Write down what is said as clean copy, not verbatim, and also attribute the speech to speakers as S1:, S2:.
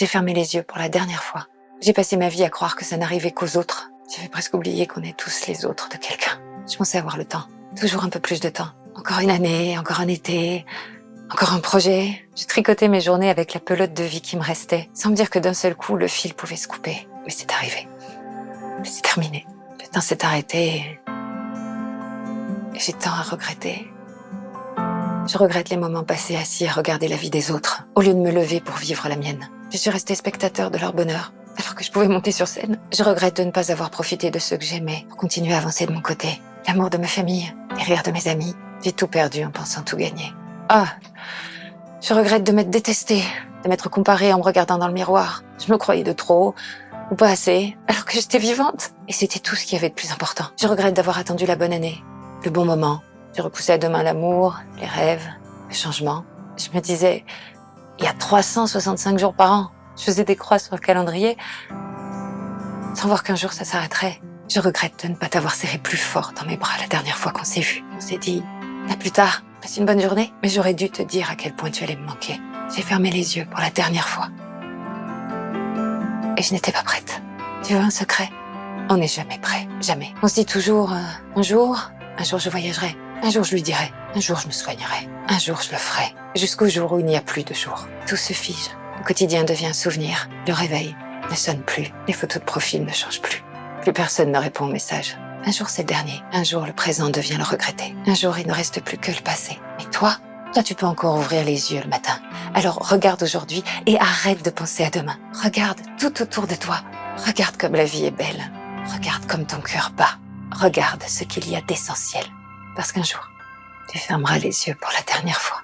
S1: J'ai fermé les yeux pour la dernière fois. J'ai passé ma vie à croire que ça n'arrivait qu'aux autres. J'avais presque oublié qu'on est tous les autres de quelqu'un. Je pensais avoir le temps. Toujours un peu plus de temps. Encore une année, encore un été, encore un projet. Je tricotais mes journées avec la pelote de vie qui me restait, sans me dire que d'un seul coup, le fil pouvait se couper. Mais c'est arrivé. Mais c'est terminé. Le temps s'est arrêté. Et j'ai tant à regretter. Je regrette les moments passés assis à regarder la vie des autres, au lieu de me lever pour vivre la mienne. Je suis restée spectateur de leur bonheur, alors que je pouvais monter sur scène. Je regrette de ne pas avoir profité de ceux que j'aimais pour continuer à avancer de mon côté. L'amour de ma famille, les rires de mes amis. J'ai tout perdu en pensant tout gagner. Ah, je regrette de m'être détestée, de m'être comparée en me regardant dans le miroir. Je me croyais de trop, ou pas assez, alors que j'étais vivante. Et c'était tout ce qu'il y avait de plus important. Je regrette d'avoir attendu la bonne année, le bon moment. J'ai repoussé à demain l'amour, les rêves, le changement. Je me disais, il y a 365 jours par an. Je faisais des croix sur le calendrier, sans voir qu'un jour ça s'arrêterait. Je regrette de ne pas t'avoir serré plus fort dans mes bras la dernière fois qu'on s'est vu. On s'est dit, à plus tard, passe une bonne journée. Mais j'aurais dû te dire à quel point tu allais me manquer. J'ai fermé les yeux pour la dernière fois. Et je n'étais pas prête. Tu veux un secret? On n'est jamais prêt, jamais. On se dit toujours, un jour je voyagerai. Un jour je lui dirai. Un jour je me soignerai. Un jour je le ferai. Jusqu'au jour où il n'y a plus de jour. Tout se fige. Le quotidien devient un souvenir. Le réveil ne sonne plus. Les photos de profil ne changent plus. Plus personne ne répond aux messages. Un jour c'est le dernier. Un jour le présent devient le regretté. Un jour il ne reste plus que le passé. Mais toi tu peux encore ouvrir les yeux le matin. Alors regarde aujourd'hui et arrête de penser à demain. Regarde tout autour de toi. Regarde comme la vie est belle. Regarde comme ton cœur bat. Regarde ce qu'il y a d'essentiel. Parce qu'un jour, tu fermeras les yeux pour la dernière fois.